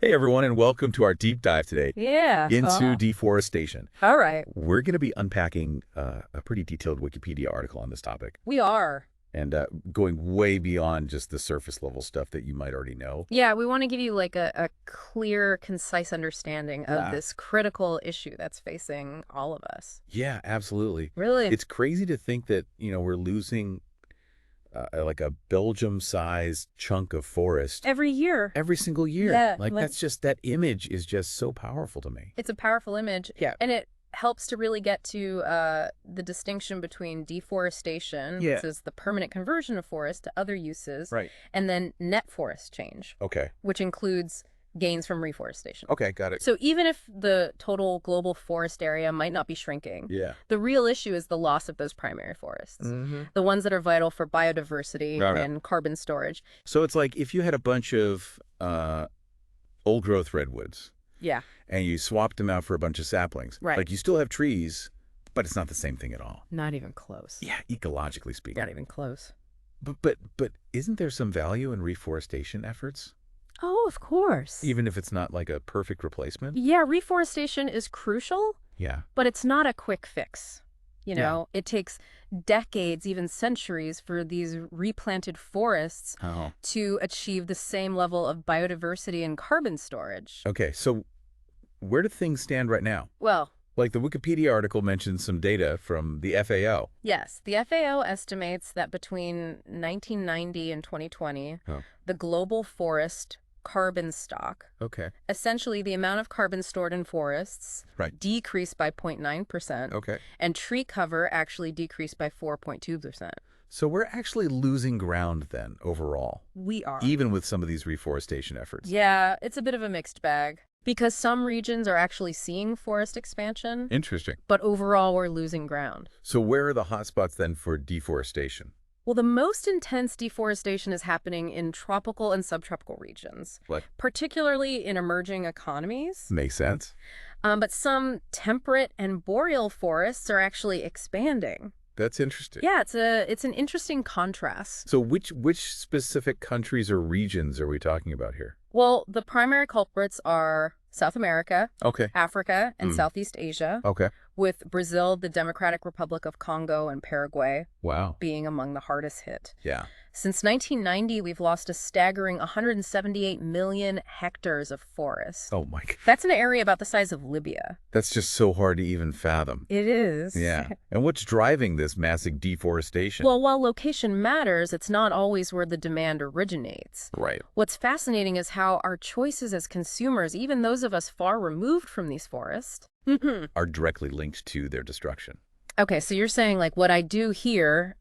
Hey everyone, and welcome to our deep dive today Yeah. into deforestation. All right. We're going to be unpacking a pretty detailed Wikipedia article on this topic We are. and going way beyond just the surface level stuff that you might already know. Yeah, we want to give you like a clear, concise understanding of this critical issue that's facing all of us. Yeah, absolutely. Really? It's crazy to think that, we're losing like a Belgium-sized chunk of forest Every year. every single year. Yeah, Like that's just, that image is just so powerful to me. It's a powerful image. Yeah. And it helps to really get to the distinction between deforestation, Yeah. which is the permanent conversion of forest to other uses, Right. and then net forest change, Okay. which includes gains from reforestation. Okay, got it. So even if the total global forest area might not be shrinking, Yeah. the real issue is the loss of those primary forests, the ones that are vital for biodiversity Right. and carbon storage. So it's like if you had a bunch of old-growth redwoods Yeah, and you swapped them out for a bunch of saplings. Right. Like you still have trees, but it's not the same thing at all. not even close. Yeah, ecologically speaking. Not even close. But isn't there some value in reforestation efforts, Oh, of course. even if it's not like a perfect replacement? Yeah, reforestation is crucial, Yeah. but it's not a quick fix. You Yeah. know, it takes decades, even centuries, for these replanted forests Oh. to achieve the same level of biodiversity and carbon storage. Okay, so where do things stand right now? Well, Like the Wikipedia article mentions some data from the FAO. yes, the FAO estimates that between 1990 and 2020, Oh. the global forest carbon stock, Okay. essentially the amount of carbon stored in forests, Right. decreased by 0.9%, Okay. and tree cover actually decreased by 4.2%. So we're actually losing ground then overall, We are. even with some of these reforestation efforts. Yeah, it's a bit of a mixed bag because some regions are actually seeing forest expansion, Interesting. but overall we're losing ground. So where are the hotspots then for deforestation? Well, the most intense deforestation is happening in tropical and subtropical regions, What? particularly in emerging economies. Makes sense. But some temperate and boreal forests are actually expanding. That's interesting. Yeah, it's an interesting contrast. So which specific countries or regions are we talking about here? Well, the primary culprits are South America, Okay. Africa, and Mm. Southeast Asia, Okay. with Brazil, the Democratic Republic of Congo, and Paraguay Wow. being among the hardest hit. Yeah. Since 1990, we've lost a staggering 178 million hectares of forest. Oh my God. That's an area about the size of Libya. That's just so hard to even fathom. It is. Yeah. And what's driving this massive deforestation? Well, while location matters, it's not always where the demand originates. Right. What's fascinating is how our choices as consumers, even those of us far removed from these forests. Are directly linked to their destruction. Okay, so you're saying like what I do here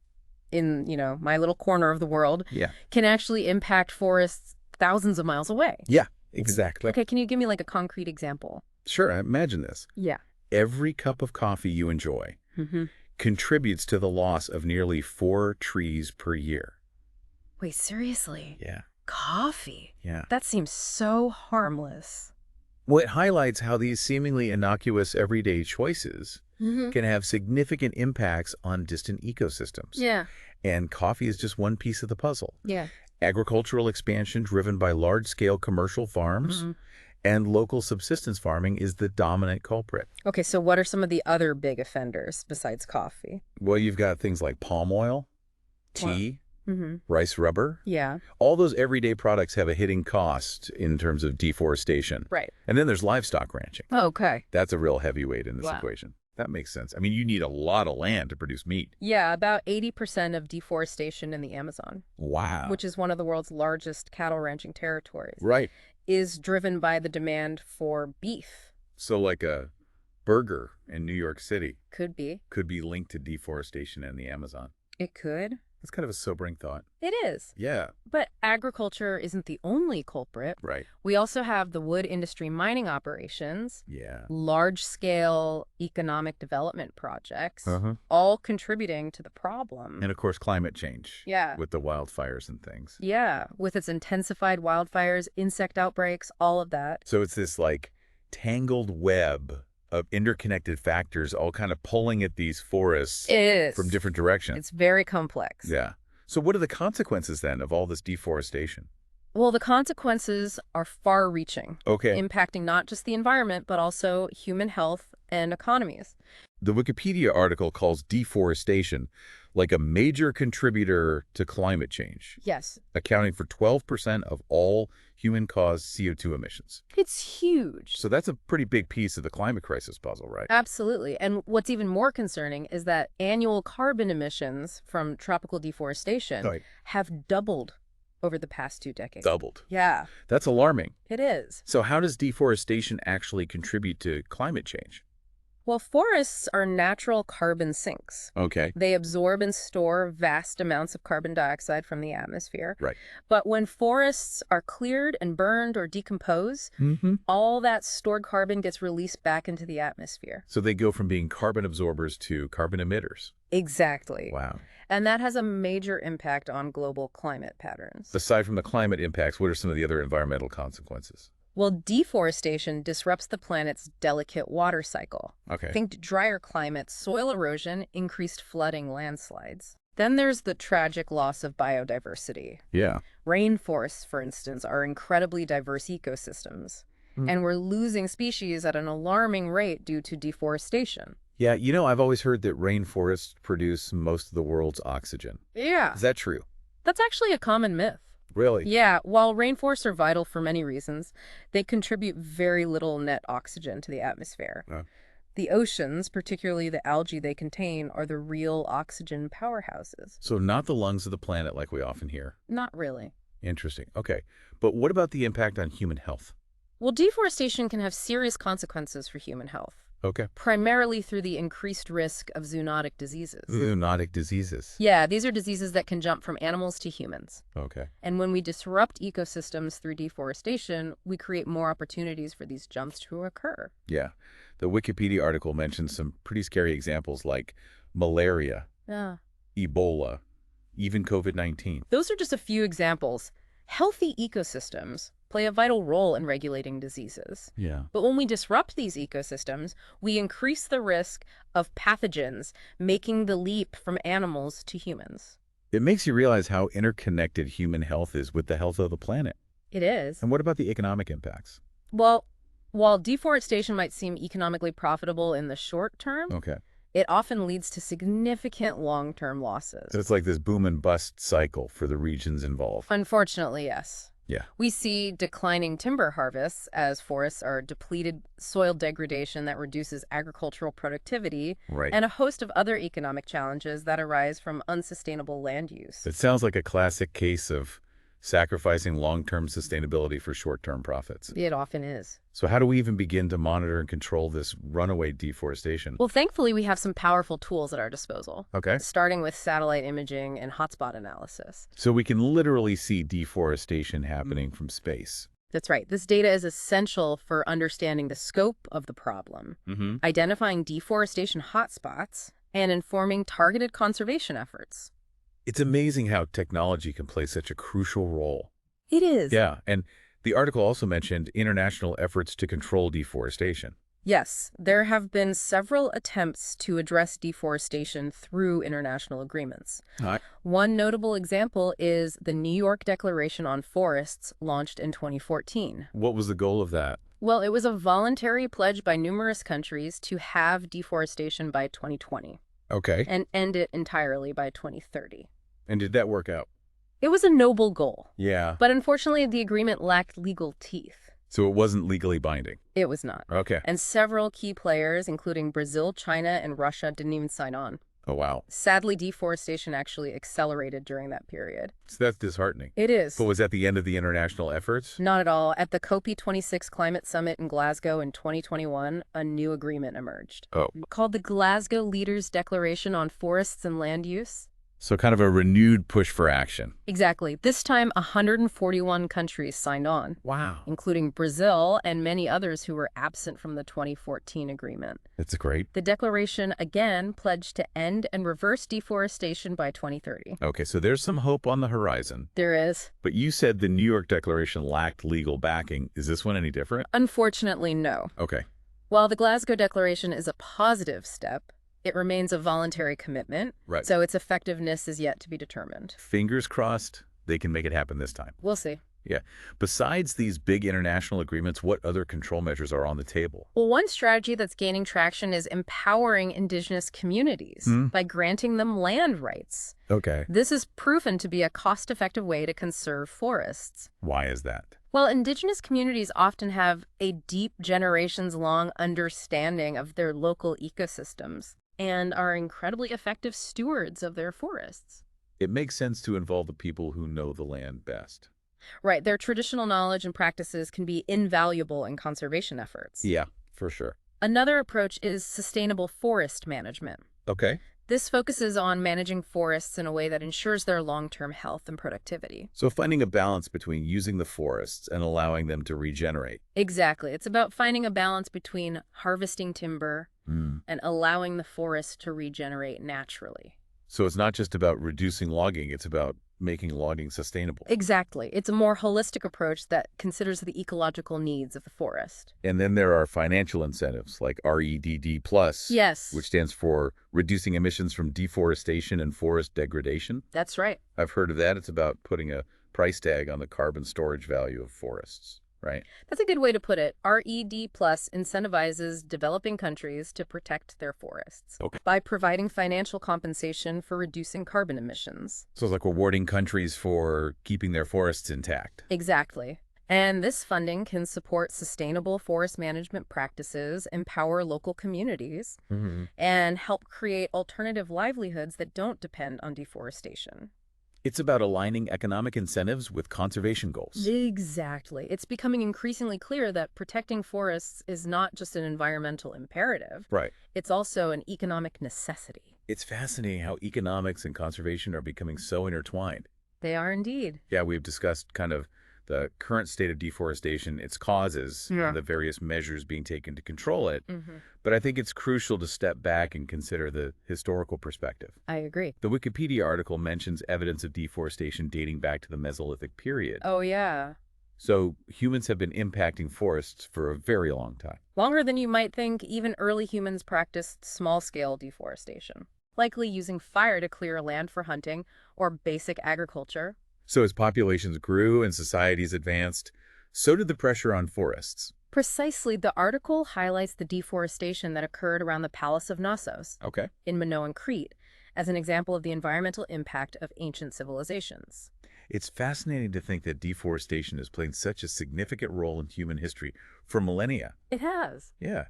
in, my little corner of the world Yeah. can actually impact forests thousands of miles away. Yeah, exactly. Okay, can you give me like a concrete example? Sure, imagine this. Yeah. Every cup of coffee you enjoy contributes to the loss of nearly 4 trees per year. Wait, seriously? Yeah. Coffee? Yeah. That seems so harmless. Well, it highlights how these seemingly innocuous everyday choices can have significant impacts on distant ecosystems. Yeah. And coffee is just one piece of the puzzle. Yeah. Agricultural expansion driven by large-scale commercial farms and local subsistence farming is the dominant culprit. Okay, so what are some of the other big offenders besides coffee? Well, you've got things like palm oil, tea, rice rubber. Yeah. All those everyday products have a hitting cost in terms of deforestation. Right. And then there's livestock ranching. Okay. That's a real heavyweight in this Wow. equation. That makes sense. I mean, you need a lot of land to produce meat. Yeah, about 80% of deforestation in the Amazon, Wow. which is one of the world's largest cattle ranching territories, Right. is driven by the demand for beef. So like a burger in New York City Could be. could be linked to deforestation in the Amazon. It could. That's kind of a sobering thought. It is. Yeah. But agriculture isn't the only culprit. Right. We also have the wood industry mining operations, Yeah. large-scale economic development projects, Uh-huh. all contributing to the problem. And of course, climate change. Yeah. With the wildfires and things. Yeah, with its intensified wildfires, insect outbreaks, all of that. So it's this like tangled web of interconnected factors all kind of pulling at these forests It is. from different directions. It's very complex. Yeah. So what are the consequences then of all this deforestation? Well, the consequences are far-reaching, Okay. impacting not just the environment, but also human health and economies. The Wikipedia article calls deforestation like a major contributor to climate change, Yes, accounting for 12% of all human-caused CO2 emissions. it's huge. So that's a pretty big piece of the climate crisis puzzle, right? Absolutely. And what's even more concerning is that annual carbon emissions from tropical deforestation Right. have doubled over the past 2 decades. Doubled. Yeah, That's alarming. it is. So how does deforestation actually contribute to climate change? Well, forests are natural carbon sinks. Okay. They absorb and store vast amounts of carbon dioxide from the atmosphere. Right. But when forests are cleared and burned or decompose, all that stored carbon gets released back into the atmosphere. So they go from being carbon absorbers to carbon emitters. Exactly. Wow. And that has a major impact on global climate patterns. Aside from the climate impacts, what are some of the other environmental consequences? Well, deforestation disrupts the planet's delicate water cycle. Okay. Think drier climates, soil erosion, increased flooding, landslides. Then there's the tragic loss of biodiversity. Yeah. Rainforests, for instance, are incredibly diverse ecosystems. And we're losing species at an alarming rate due to deforestation. Yeah, I've always heard that rainforests produce most of the world's oxygen. Yeah, Is that true? that's actually a common myth. Really? Yeah, while rainforests are vital for many reasons, they contribute very little net oxygen to the atmosphere. Oh. The oceans, particularly the algae they contain, are the real oxygen powerhouses. So not the lungs of the planet like we often hear. Not really. Interesting. Okay. But what about the impact on human health? Well, deforestation can have serious consequences for human health, Okay. primarily through the increased risk of zoonotic diseases. Zoonotic diseases. Yeah, these are diseases that can jump from animals to humans. Okay. And when we disrupt ecosystems through deforestation, we create more opportunities for these jumps to occur. Yeah. The Wikipedia article mentions some pretty scary examples like malaria, Yeah. Ebola, even COVID-19. Those are just a few examples. Healthy ecosystems play a vital role in regulating diseases. Yeah. But when we disrupt these ecosystems, we increase the risk of pathogens making the leap from animals to humans. It makes you realize how interconnected human health is with the health of the planet. It is. And what about the economic impacts? Well, while deforestation might seem economically profitable in the short term, Okay. it often leads to significant long-term losses. So it's like this boom and bust cycle for the regions involved. Unfortunately, yes. Yeah. We see declining timber harvests as forests are depleted, soil degradation that reduces agricultural productivity, Right. and a host of other economic challenges that arise from unsustainable land use. It sounds like a classic case of sacrificing long-term sustainability for short-term profits. It often is. So how do we even begin to monitor and control this runaway deforestation? Well, thankfully, we have some powerful tools at our disposal, Okay. starting with satellite imaging and hotspot analysis. So we can literally see deforestation happening from space. That's right. This data is essential for understanding the scope of the problem, identifying deforestation hotspots, and informing targeted conservation efforts. It's amazing how technology can play such a crucial role. It is. Yeah, and the article also mentioned international efforts to control deforestation. Yes, there have been several attempts to address deforestation through international agreements. One notable example is the New York Declaration on Forests, launched in 2014. What was the goal of that? Well, it was a voluntary pledge by numerous countries to have deforestation by 2020 Okay. and end it entirely by 2030. And did that work out? It was a noble goal, Yeah. but unfortunately the agreement lacked legal teeth. So it wasn't legally binding. It was not. Okay. And several key players, including Brazil, China, and Russia, didn't even sign on. Oh, wow. Sadly, deforestation actually accelerated during that period. So that's disheartening. It is. But was that the end of the international efforts? Not at all. At the COP26 Climate Summit in Glasgow in 2021, a new agreement emerged. Oh. Called the Glasgow Leaders' Declaration on Forests and Land Use. So kind of a renewed push for action. Exactly. This time, 141 countries signed on, Wow. including Brazil and many others who were absent from the 2014 agreement. That's great. The declaration, again, pledged to end and reverse deforestation by 2030. Okay, so there's some hope on the horizon. There is. But you said the New York Declaration lacked legal backing. Is this one any different? Unfortunately, no. Okay. While the Glasgow Declaration is a positive step, it remains a voluntary commitment, Right. so its effectiveness is yet to be determined. Fingers crossed they can make it happen this time. We'll see. Yeah. Besides these big international agreements, what other control measures are on the table? Well, one strategy that's gaining traction is empowering indigenous communities by granting them land rights. Okay. This is proven to be a cost-effective way to conserve forests. Why is that? Well, indigenous communities often have a deep, generations-long understanding of their local ecosystems and are incredibly effective stewards of their forests. It makes sense to involve the people who know the land best. Right, their traditional knowledge and practices can be invaluable in conservation efforts. Yeah, for sure. Another approach is sustainable forest management. Okay. This focuses on managing forests in a way that ensures their long-term health and productivity. So finding a balance between using the forests and allowing them to regenerate. Exactly. It's about finding a balance between harvesting timber and allowing the forest to regenerate naturally. So it's not just about reducing logging, it's about making logging sustainable. Exactly. It's a more holistic approach that considers the ecological needs of the forest. And then there are financial incentives like REDD+, Yes. which stands for Reducing Emissions from Deforestation and Forest Degradation. That's right. I've heard of that. It's about putting a price tag on the carbon storage value of forests, right? That's a good way to put it. RED Plus incentivizes developing countries to protect their forests by providing financial compensation for reducing carbon emissions. So it's like rewarding countries for keeping their forests intact. Exactly. And this funding can support sustainable forest management practices, empower local communities, and help create alternative livelihoods that don't depend on deforestation. It's about aligning economic incentives with conservation goals. Exactly. It's becoming increasingly clear that protecting forests is not just an environmental imperative. Right. It's also an economic necessity. It's fascinating how economics and conservation are becoming so intertwined. They are indeed. Yeah, we've discussed kind of the current state of deforestation, its causes, and the various measures being taken to control it. But I think it's crucial to step back and consider the historical perspective. I agree. The Wikipedia article mentions evidence of deforestation dating back to the Mesolithic period. Oh, yeah. So humans have been impacting forests for a very long time. Longer than you might think, even early humans practiced small-scale deforestation, likely using fire to clear land for hunting or basic agriculture. So as populations grew and societies advanced, so did the pressure on forests. Precisely, the article highlights the deforestation that occurred around the Palace of Knossos in Minoan Crete as an example of the environmental impact of ancient civilizations. It's fascinating to think that deforestation has played such a significant role in human history for millennia. It has. Yeah.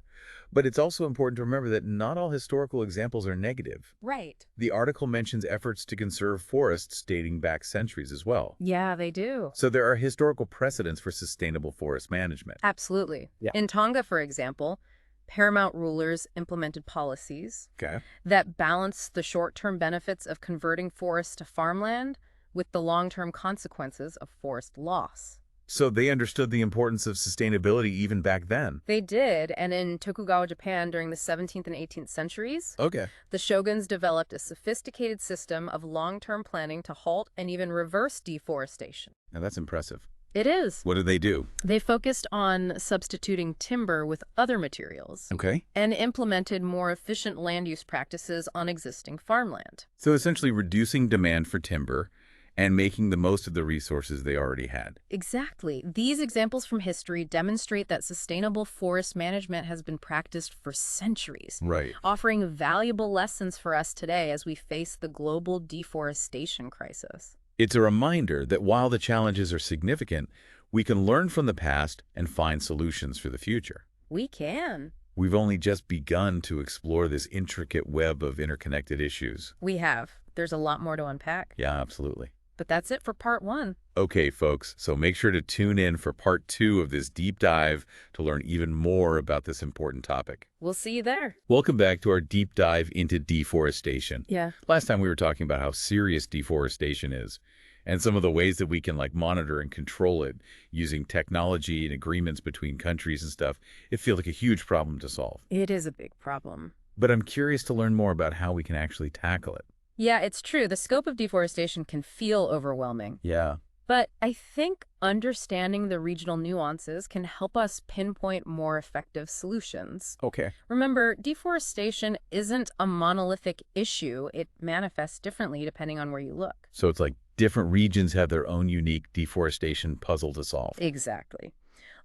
But it's also important to remember that not all historical examples are negative. Right. The article mentions efforts to conserve forests dating back centuries as well. Yeah, they do. So there are historical precedents for sustainable forest management. Absolutely. Yeah. In Tonga, for example, paramount rulers implemented policies Okay. that balanced the short-term benefits of converting forests to farmland with the long-term consequences of forest loss. So they understood the importance of sustainability even back then. They did, and in Tokugawa Japan during the 17th and 18th centuries, Okay. the shoguns developed a sophisticated system of long-term planning to halt and even reverse deforestation. Now that's impressive. It is. What did they do? They focused on substituting timber with other materials Okay. and implemented more efficient land use practices on existing farmland. So essentially reducing demand for timber and making the most of the resources they already had. Exactly. These examples from history demonstrate that sustainable forest management has been practiced for centuries, Right. offering valuable lessons for us today as we face the global deforestation crisis. It's a reminder that while the challenges are significant, we can learn from the past and find solutions for the future. We can. We've only just begun to explore this intricate web of interconnected issues. We have. There's a lot more to unpack. Yeah, absolutely. But that's it for part 1. Okay, folks, so make sure to tune in for part 2 of this deep dive to learn even more about this important topic. We'll see you there. Welcome back to our deep dive into deforestation. Yeah. Last time we were talking about how serious deforestation is and some of the ways that we can monitor and control it using technology and agreements between countries and stuff. It feels like a huge problem to solve. It is a big problem. But I'm curious to learn more about how we can actually tackle it. Yeah, it's true. The scope of deforestation can feel overwhelming. Yeah. But I think understanding the regional nuances can help us pinpoint more effective solutions. Okay. Remember, deforestation isn't a monolithic issue. It manifests differently depending on where you look. So it's like different regions have their own unique deforestation puzzle to solve. Exactly.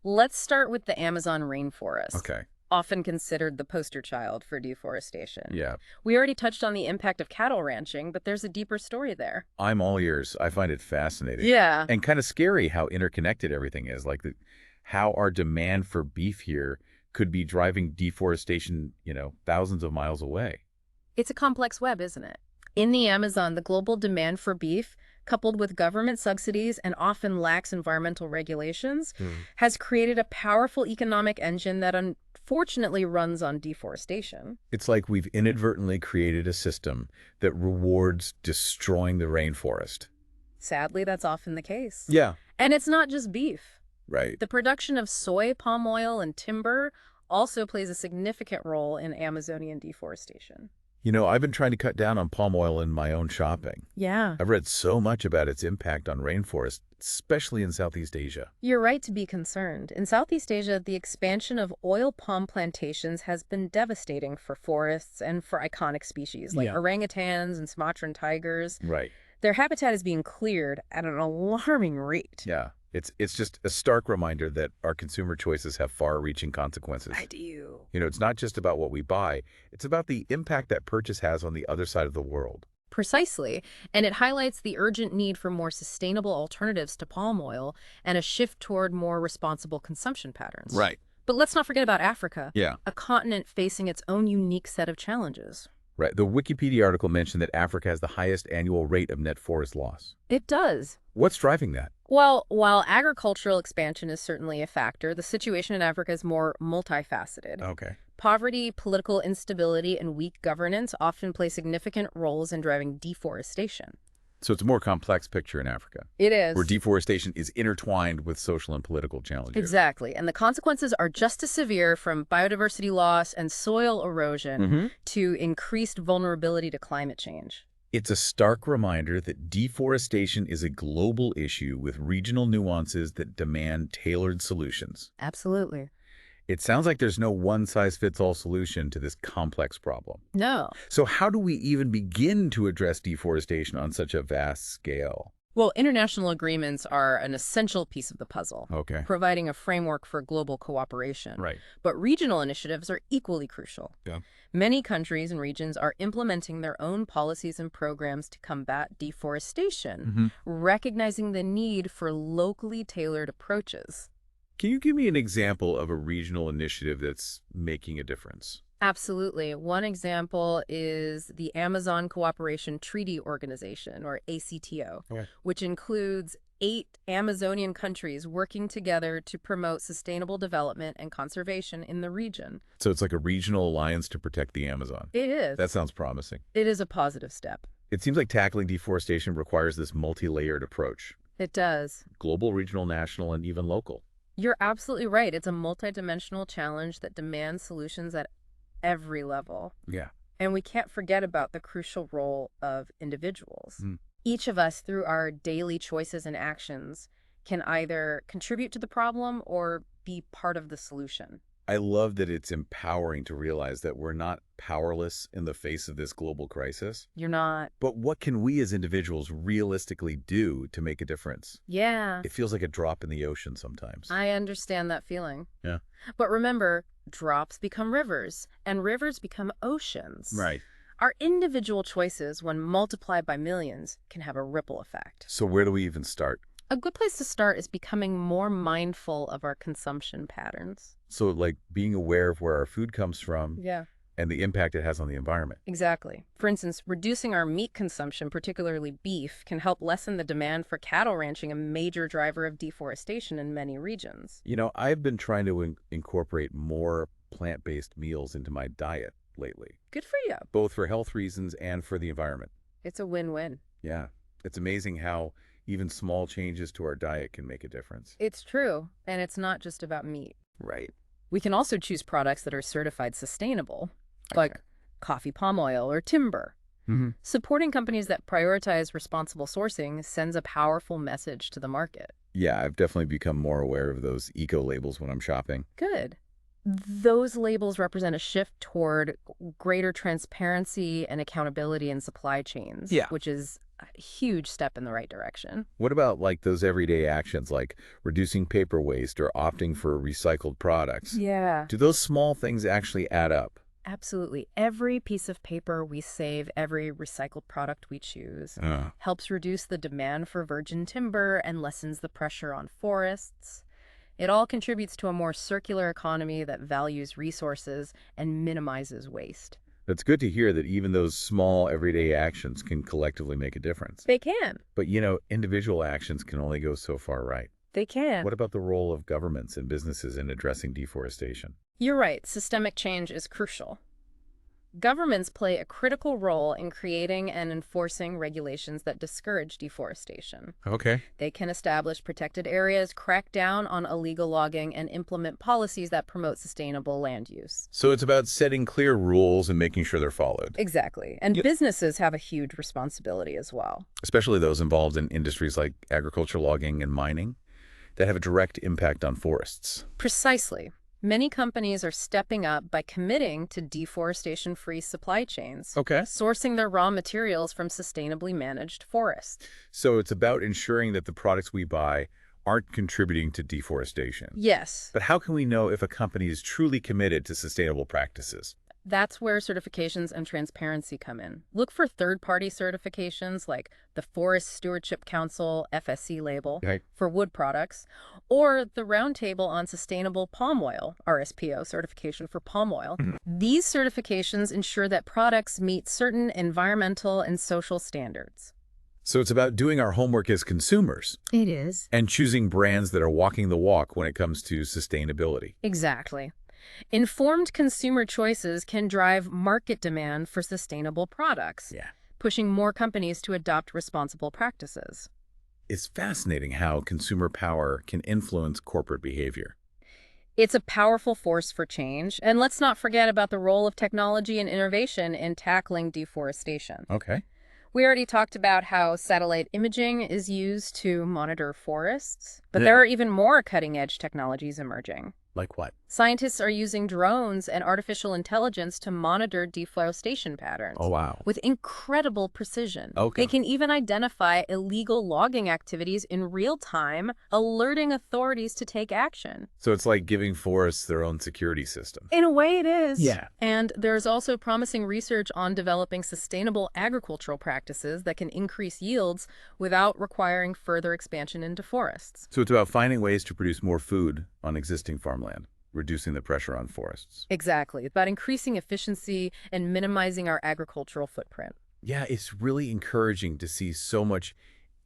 Let's start with the Amazon rainforest. Okay. Often considered the poster child for deforestation. Yeah. We already touched on the impact of cattle ranching, but there's a deeper story there. I'm all ears. I find it fascinating. Yeah. And kind of scary how interconnected everything is. Like how our demand for beef here could be driving deforestation, thousands of miles away. It's a complex web, isn't it? In the Amazon, the global demand for beef, coupled with government subsidies and often lax environmental regulations, has created a powerful economic engine that unfortunately runs on deforestation. It's like we've inadvertently created a system that rewards destroying the rainforest. Sadly, that's often the case. Yeah. And it's not just beef. Right. The production of soy, palm oil, and timber also plays a significant role in Amazonian deforestation. I've been trying to cut down on palm oil in my own shopping. Yeah. I've read so much about its impact on rainforests, especially in Southeast Asia. You're right to be concerned. In Southeast Asia, the expansion of oil palm plantations has been devastating for forests and for iconic species like orangutans and Sumatran tigers. Right. Their habitat is being cleared at an alarming rate. Yeah. It's just a stark reminder that our consumer choices have far-reaching consequences. I do. It's not just about what we buy. It's about the impact that purchase has on the other side of the world. Precisely. And it highlights the urgent need for more sustainable alternatives to palm oil and a shift toward more responsible consumption patterns. Right. But let's not forget about Africa, Yeah. a continent facing its own unique set of challenges. Right. The Wikipedia article mentioned that Africa has the highest annual rate of net forest loss. It does. What's driving that? Well, while agricultural expansion is certainly a factor, the situation in Africa is more multifaceted. Okay. Poverty, political instability, and weak governance often play significant roles in driving deforestation. So it's a more complex picture in Africa, It is. where deforestation is intertwined with social and political challenges. Exactly. And the consequences are just as severe, from biodiversity loss and soil erosion to increased vulnerability to climate change. It's a stark reminder that deforestation is a global issue with regional nuances that demand tailored solutions. Absolutely. It sounds like there's no one-size-fits-all solution to this complex problem. No. So how do we even begin to address deforestation on such a vast scale? Well, international agreements are an essential piece of the puzzle, Okay. providing a framework for global cooperation. Right. But regional initiatives are equally crucial. Yeah. Many countries and regions are implementing their own policies and programs to combat deforestation, recognizing the need for locally tailored approaches. Can you give me an example of a regional initiative that's making a difference? Absolutely. One example is the Amazon Cooperation Treaty Organization, or ACTO, which includes 8 Amazonian countries working together to promote sustainable development and conservation in the region. So it's like a regional alliance to protect the Amazon. It is. That sounds promising. It is a positive step. It seems like tackling deforestation requires this multi-layered approach. It does. Global, regional, national, and even local. You're absolutely right. It's a multidimensional challenge that demands solutions at every level. Yeah. And we can't forget about the crucial role of individuals. Each of us, through our daily choices and actions, can either contribute to the problem or be part of the solution. I love that it's empowering to realize that we're not powerless in the face of this global crisis. You're not. But what can we as individuals realistically do to make a difference? Yeah. It feels like a drop in the ocean sometimes. I understand that feeling. Yeah. But remember, drops become rivers, and rivers become oceans. Right. Our individual choices, when multiplied by millions, can have a ripple effect. So where do we even start? A good place to start is becoming more mindful of our consumption patterns. So like being aware of where our food comes from Yeah. and the impact it has on the environment. Exactly. For instance, reducing our meat consumption, particularly beef, can help lessen the demand for cattle ranching, a major driver of deforestation in many regions. I've been trying to incorporate more plant-based meals into my diet lately, Good for you. both for health reasons and for the environment. It's a win-win. Yeah. It's amazing how even small changes to our diet can make a difference. It's true, and it's not just about meat. Right. We can also choose products that are certified sustainable, like coffee palm oil or timber. Supporting companies that prioritize responsible sourcing sends a powerful message to the market. Yeah, I've definitely become more aware of those eco-labels when I'm shopping. Good. Those labels represent a shift toward greater transparency and accountability in supply chains, Yeah. which is a huge step in the right direction. What about like those everyday actions like reducing paper waste or opting for recycled products? Yeah. Do those small things actually add up? Absolutely. Every piece of paper we save, every recycled product we choose, helps reduce the demand for virgin timber and lessens the pressure on forests. It all contributes to a more circular economy that values resources and minimizes waste. It's good to hear that even those small everyday actions can collectively make a difference. They can. But, individual actions can only go so far, right? They can. What about the role of governments and businesses in addressing deforestation? You're right. Systemic change is crucial. Governments play a critical role in creating and enforcing regulations that discourage deforestation. Okay. They can establish protected areas, crack down on illegal logging, and implement policies that promote sustainable land use. So it's about setting clear rules and making sure they're followed. Exactly. And businesses have a huge responsibility as well. Especially those involved in industries like agriculture, logging, and mining that have a direct impact on forests. Precisely. Many companies are stepping up by committing to deforestation-free supply chains, Okay. sourcing their raw materials from sustainably managed forests. So it's about ensuring that the products we buy aren't contributing to deforestation. Yes. But how can we know if a company is truly committed to sustainable practices? That's where certifications and transparency come in. Look for third-party certifications like the Forest Stewardship Council FSC label for wood products, or the Roundtable on Sustainable Palm Oil RSPO certification for palm oil. These certifications ensure that products meet certain environmental and social standards. So it's about doing our homework as consumers. It is. And choosing brands that are walking the walk when it comes to sustainability. Exactly. Informed consumer choices can drive market demand for sustainable products, pushing more companies to adopt responsible practices. It's fascinating how consumer power can influence corporate behavior. It's a powerful force for change, and let's not forget about the role of technology and innovation in tackling deforestation. Okay. We already talked about how satellite imaging is used to monitor forests, but there are even more cutting-edge technologies emerging. Like what? Scientists are using drones and artificial intelligence to monitor deforestation patterns. Oh, wow. With incredible precision. Okay. They can even identify illegal logging activities in real time, alerting authorities to take action. So it's like giving forests their own security system. In a way, it is. Yeah. And there's also promising research on developing sustainable agricultural practices that can increase yields without requiring further expansion into forests. So it's about finding ways to produce more food on existing farmland, reducing the pressure on forests. Exactly. It's about increasing efficiency and minimizing our agricultural footprint. Yeah, it's really encouraging to see so much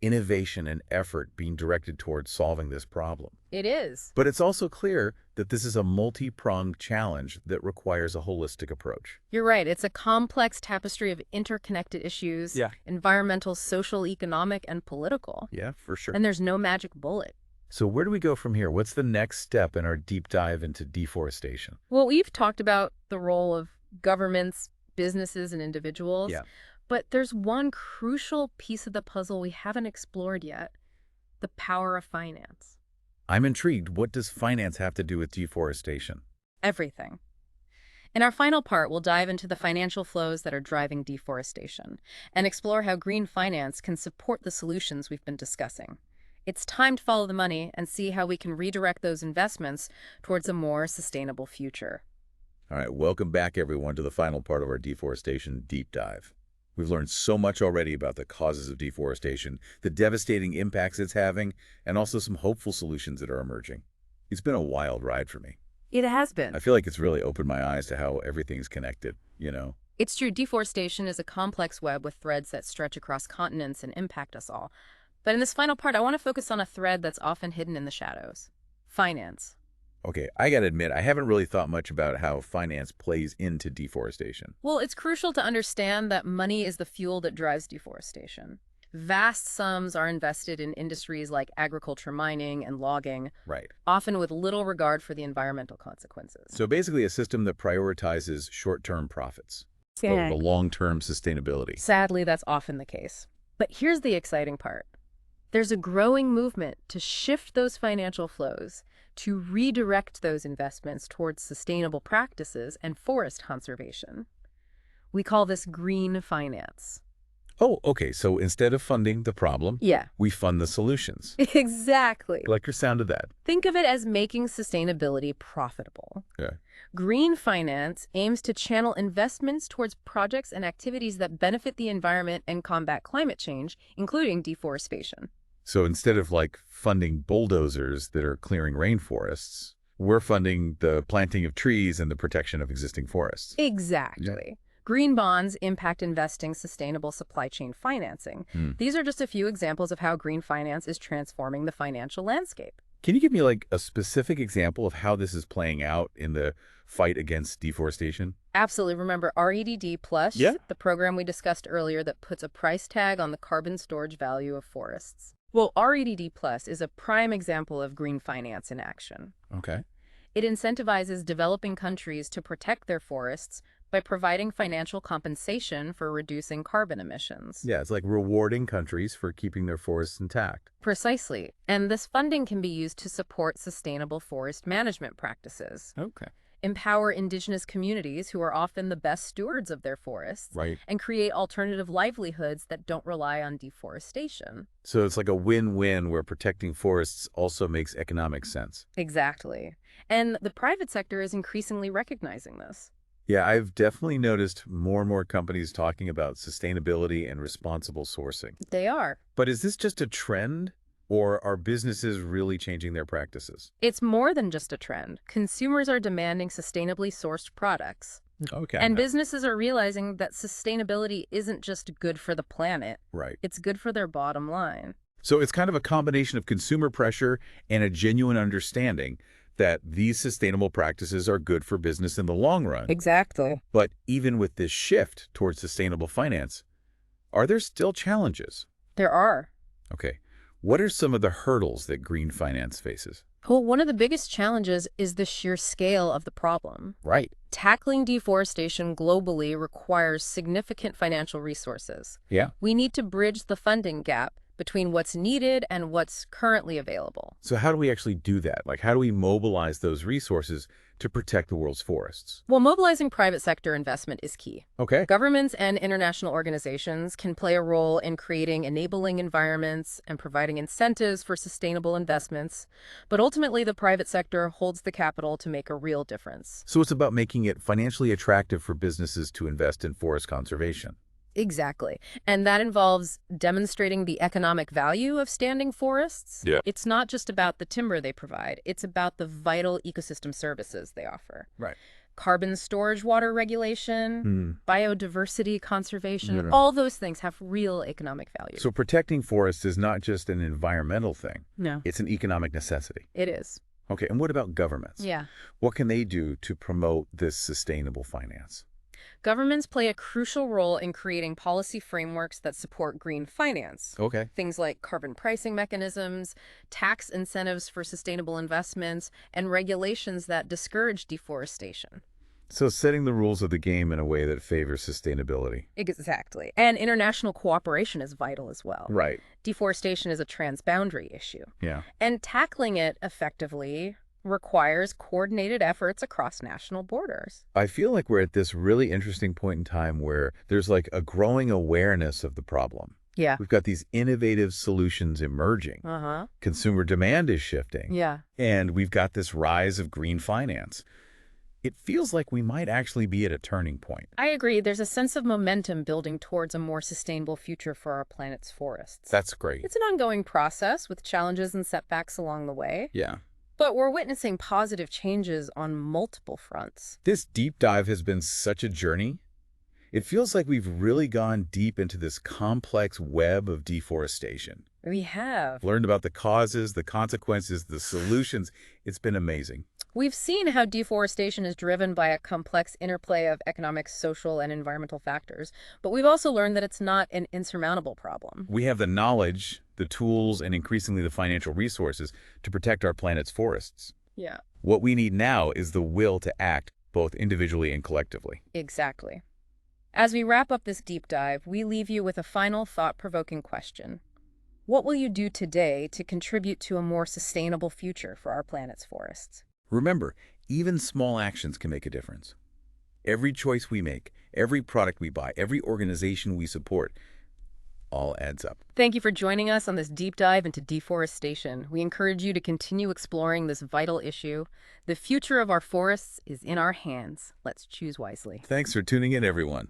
innovation and effort being directed towards solving this problem. It is. But it's also clear that this is a multi-pronged challenge that requires a holistic approach. You're right. It's a complex tapestry of interconnected issues, environmental, social, economic, and political. Yeah, for sure. And there's no magic bullet. So where do we go from here? What's the next step in our deep dive into deforestation? Well, we've talked about the role of governments, businesses, and individuals. Yeah. But there's one crucial piece of the puzzle we haven't explored yet: the power of finance. I'm intrigued. What does finance have to do with deforestation? Everything. In our final part, we'll dive into the financial flows that are driving deforestation and explore how green finance can support the solutions we've been discussing. It's time to follow the money and see how we can redirect those investments towards a more sustainable future. All right, welcome back, everyone, to the final part of our deforestation deep dive. We've learned so much already about the causes of deforestation, the devastating impacts it's having, and also some hopeful solutions that are emerging. It's been a wild ride for me. It has been. I feel like it's really opened my eyes to how everything's connected, It's true. Deforestation is a complex web with threads that stretch across continents and impact us all. But in this final part, I want to focus on a thread that's often hidden in the shadows: finance. Okay, I gotta admit, I haven't really thought much about how finance plays into deforestation. Well, it's crucial to understand that money is the fuel that drives deforestation. Vast sums are invested in industries like agriculture, mining, and logging, Right. often with little regard for the environmental consequences. So basically a system that prioritizes short-term profits over the long-term sustainability. Sadly, that's often the case. But here's the exciting part. There's a growing movement to shift those financial flows, to redirect those investments towards sustainable practices and forest conservation. We call this green finance. Oh, okay. So instead of funding the problem, Yeah. we fund the solutions. Exactly. I like your sound of that. Think of it as making sustainability profitable. Yeah. Green finance aims to channel investments towards projects and activities that benefit the environment and combat climate change, including deforestation. So instead of like funding bulldozers that are clearing rainforests, we're funding the planting of trees and the protection of existing forests. Exactly. Yeah. Green bonds impact investing sustainable supply chain financing. These are just a few examples of how green finance is transforming the financial landscape. Can you give me like a specific example of how this is playing out in the fight against deforestation? Absolutely. Remember REDD Plus, Yeah. the program we discussed earlier that puts a price tag on the carbon storage value of forests? Well, REDD Plus is a prime example of green finance in action. Okay. It incentivizes developing countries to protect their forests by providing financial compensation for reducing carbon emissions. Yeah, it's like rewarding countries for keeping their forests intact. Precisely. And this funding can be used to support sustainable forest management practices, Okay. empower indigenous communities who are often the best stewards of their forests, Right. and create alternative livelihoods that don't rely on deforestation. So it's like a win-win where protecting forests also makes economic sense. Exactly. And the private sector is increasingly recognizing this. Yeah, I've definitely noticed more and more companies talking about sustainability and responsible sourcing. They are. But is this just a trend, or are businesses really changing their practices? It's more than just a trend. Consumers are demanding sustainably sourced products. Okay. And businesses are realizing that sustainability isn't just good for the planet, Right. it's good for their bottom line. So it's kind of a combination of consumer pressure and a genuine understanding that these sustainable practices are good for business in the long run. Exactly. But even with this shift towards sustainable finance, are there still challenges? There are. Okay. What are some of the hurdles that green finance faces? Well, one of the biggest challenges is the sheer scale of the problem. Right. Tackling deforestation globally requires significant financial resources. Yeah. We need to bridge the funding gap between what's needed and what's currently available. So how do we actually do that? Like, how do we mobilize those resources to protect the world's forests? Well, mobilizing private sector investment is key. Okay. Governments and international organizations can play a role in creating enabling environments and providing incentives for sustainable investments, but ultimately the private sector holds the capital to make a real difference. So it's about making it financially attractive for businesses to invest in forest conservation. Exactly. And that involves demonstrating the economic value of standing forests. Yeah. It's not just about the timber they provide. It's about the vital ecosystem services they offer. Right. Carbon storage water regulation, biodiversity conservation, Yeah. all those things have real economic value. So protecting forests is not just an environmental thing. No, It's an economic necessity. it is. Okay, and what about governments? Yeah. What can they do to promote this sustainable finance? Governments play a crucial role in creating policy frameworks that support green finance. Okay. Things like carbon pricing mechanisms, tax incentives for sustainable investments, and regulations that discourage deforestation. So setting the rules of the game in a way that favors sustainability. Exactly. And international cooperation is vital as well. Right. Deforestation is a transboundary issue. Yeah. And tackling it effectively requires coordinated efforts across national borders. I feel like we're at this really interesting point in time where there's like a growing awareness of the problem. Yeah. We've got these innovative solutions emerging. Uh-huh. Consumer demand is shifting. Yeah. And we've got this rise of green finance. It feels like we might actually be at a turning point. I agree. There's a sense of momentum building towards a more sustainable future for our planet's forests. That's great. It's an ongoing process with challenges and setbacks along the way. Yeah. But we're witnessing positive changes on multiple fronts. This deep dive has been such a journey. It feels like we've really gone deep into this complex web of deforestation. We have. Learned about the causes, the consequences, the solutions. It's been amazing. We've seen how deforestation is driven by a complex interplay of economic, social, and environmental factors. But we've also learned that it's not an insurmountable problem. We have the knowledge, the tools, and increasingly the financial resources to protect our planet's forests. Yeah. What we need now is the will to act, both individually and collectively. Exactly. As we wrap up this deep dive, we leave you with a final thought-provoking question. What will you do today to contribute to a more sustainable future for our planet's forests? Remember, even small actions can make a difference. Every choice we make, every product we buy, every organization we support, all adds up. Thank you for joining us on this deep dive into deforestation. We encourage you to continue exploring this vital issue. The future of our forests is in our hands. Let's choose wisely. Thanks for tuning in, everyone.